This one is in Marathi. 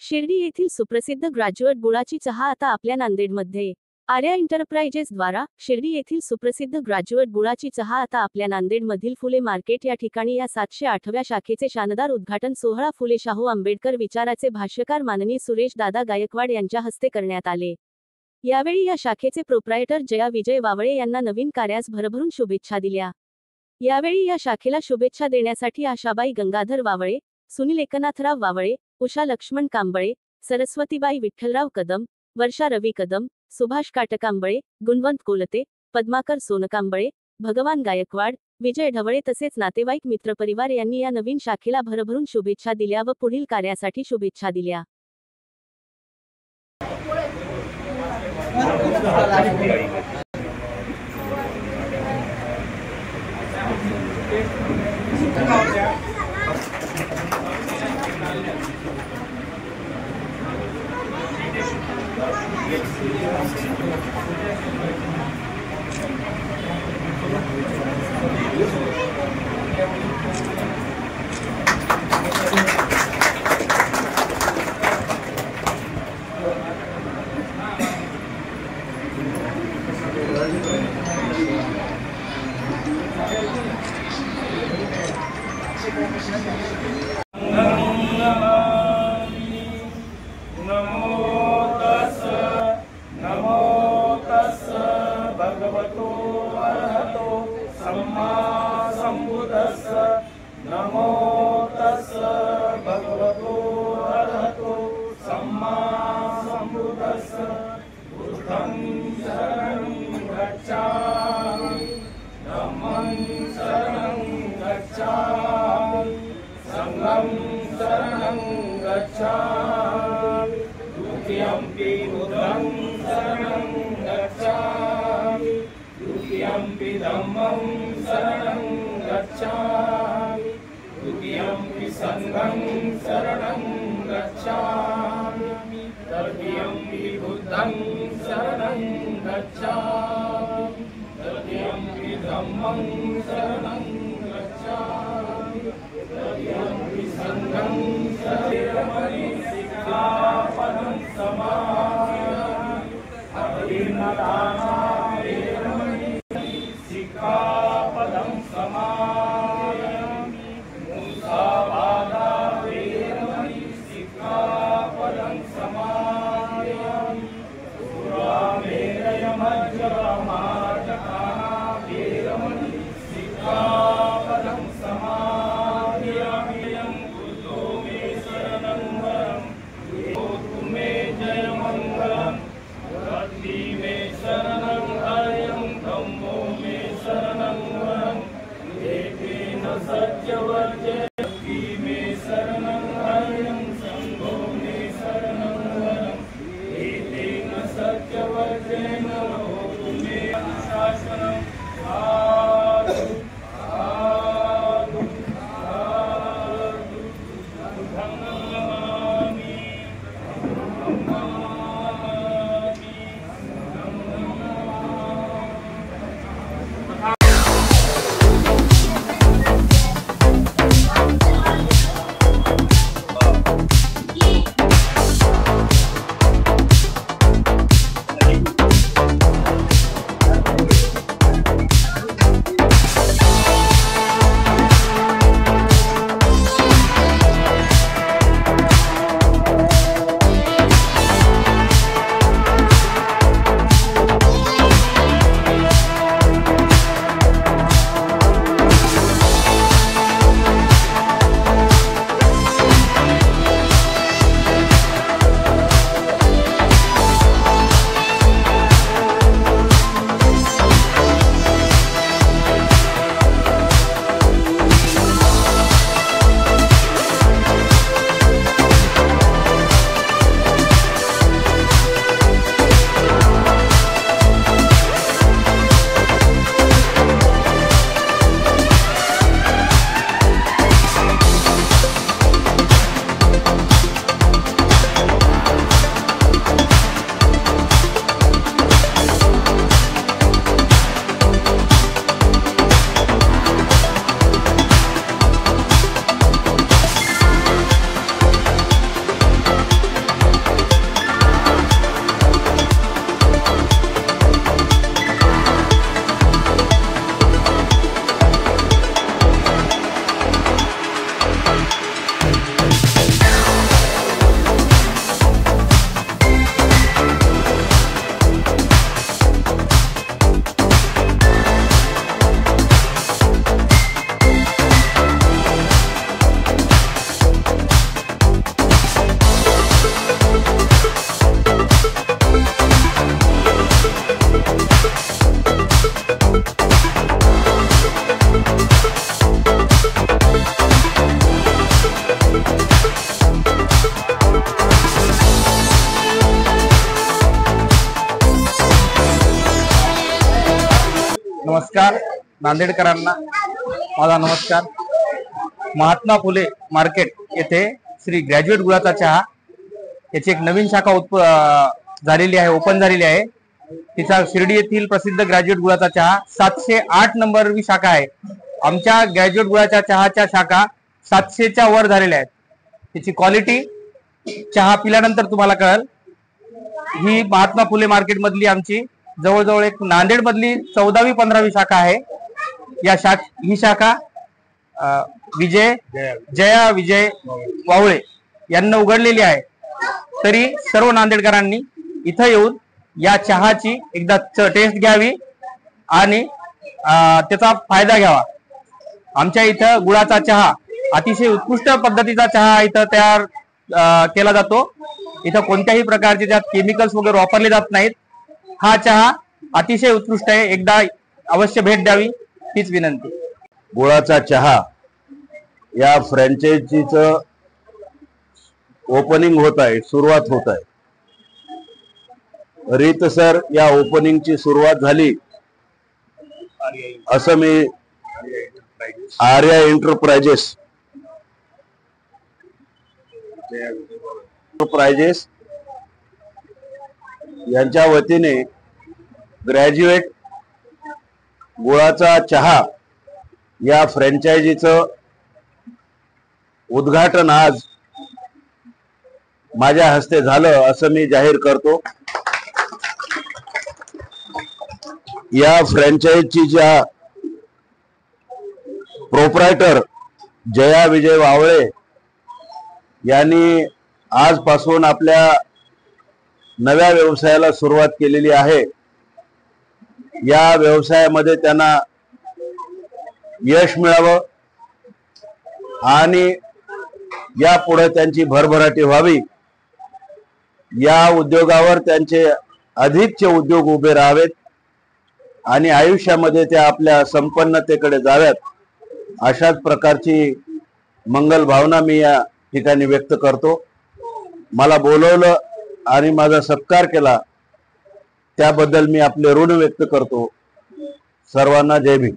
शिर्डी येथील सुप्रसिद्ध ग्रॅज्युएट गुळाची चहा आता आपल्या नांदेडमध्ये। आर्या एंटरप्राइजेस द्वारा शिर्डी येथील सुप्रसिद्ध ग्रॅज्युएट गुळाची चहा आता आपल्या नांदेडमधील फुले मार्केट या ठिकाणी या 708व्या शाखेचे शानदार उद्घाटन सोहळा फुले शाहू आंबेडकर विचाराचे भाष्यकार माननीय सुरेश दादा गायकवाड यांच्या हस्ते करण्यात आले। यावेळी या शाखेचे प्रोप्रायटर जया विजय वावळे यांना नवीन कार्यास भरभरून शुभेच्छा दिल्या। यावेळी या शाखेला शुभेच्छा देण्यासाठी आशाबाई गंगाधर वावळे, सुनील एकनाथराव वावळे, उषा लक्ष्मण कांबळे, सरस्वतीबाई विठ्ठलराव कदम, वर्षा रवी कदम, सुभाष काटकांबळे, गुणवंत कोलते, पद्माकर सोनकांबळे, भगवान गायकवाड, विजय ढवळे तसेच नातेवाईक मित्रपरिवार यांनी या नवीन शाखेला भरभरून शुभेच्छा दिल्या व पुढील कार्यासाठी शुभेच्छा दिल्या। भगवतो अरहतो सम्मा सम्बुद्धस्स नमो तस्स भगवतो अरहतो सम्मा सम्बुद्धस्स बुद्धं शरणं गच्छामि धम्मं शरणं गच्छामि संघं शरणं गच्छामि द्वितीयंपि बुद्धं शरणं गच्छामि द्वितीयंपि धम्मं शरणं गच्छामि द्वितीयंपि संघं शरणं गच्छामि तृतीयंपि बुद्धं शरणं गच्छामि तृतीयंपि धम्मं शरणं गच्छामि तृतीयंपि संघं शरणं सिक्खापदं समादयामि अभिनदाना सिक्खापदं समादयामि मुसावादा वेरमणि नमस्कार नांदेडकरांना, माझा नमस्कार। महात्मा फुले मार्केट येथे श्री ग्रॅज्युएट गुळाचा चहा याची एक नवीन शाखा झालेली आहे, ओपन झालेली आहे। तिचा शिर्डी येथील प्रसिद्ध ग्रॅज्युएट गुळाचा चहा 708 नंबरवी शाखा आहे। आमच्या ग्रॅज्युएट गुळाच्या चहाच्या शाखा 700च्या वर झालेल्या आहेत। तिची क्वालिटी चहा पिल्यानंतर तुम्हाला कळेल। ही महात्मा फुले मार्केट मधली आमची जवळजवळ एक नांदेड मधली 14वी 15वी शाखा आहे। ही शाखा जया विजय वावळे यांना उघडलेली आहे। तरी सर्व नांदेडकरांनी इथं येऊन या चहाची एकदा टेस्ट घ्यावी आणि त्याचा फायदा घ्यावा। आमच्या इथं गुळाचा चहा अतिशय उत्कृष्ट पद्धतीचा चहा इथं तयार केला जातो। इथं कोणत्याही प्रकारचे त्यात केमिकल्स वगैरे वापरले जात नाहीत। हा चहा अतिशय उत्कृष्ट आहे, एकदा अवश्य भेट द्यावी हीच विनंती। गुळाचा चहा या फ्रँचायझीचं ओपनिंग होत आहे, सुरुवात होत आहे। रीतसर या ओपनिंगची सुरुवात झाली असं मी आर्या एंटरप्राइजेस यांच्या वतीने ग्रॅज्युएट गुळाचा चहा या फ्रँचायझीचं उद्घाटन आज माझ्या हस्ते झालं असं मी जाहीर करतो। या फ्रँचायझीच्या प्रोप्रायटर जया विजय वावळे यांनी आजपासून आपल्या नव्या व्यवसायाला सुरुवात केलेली आहे। या व्यवसायामध्ये त्यांना यश मिळावं आणि यापुढे त्यांची भरभराटी व्हावी, या उद्योगावर त्यांचे अधिकचे उद्योग उभे राहावेत आणि आयुष्यामध्ये त्या आपल्या संपन्नतेकडे जाव्यात, अशाच प्रकारची मंगल भावना मी या ठिकाणी व्यक्त करतो। मला बोलवलं आणि माझा सत्कार केला त्याबद्दल मी आपले ऋण व्यक्त करतो। सर्वांना जय भीम।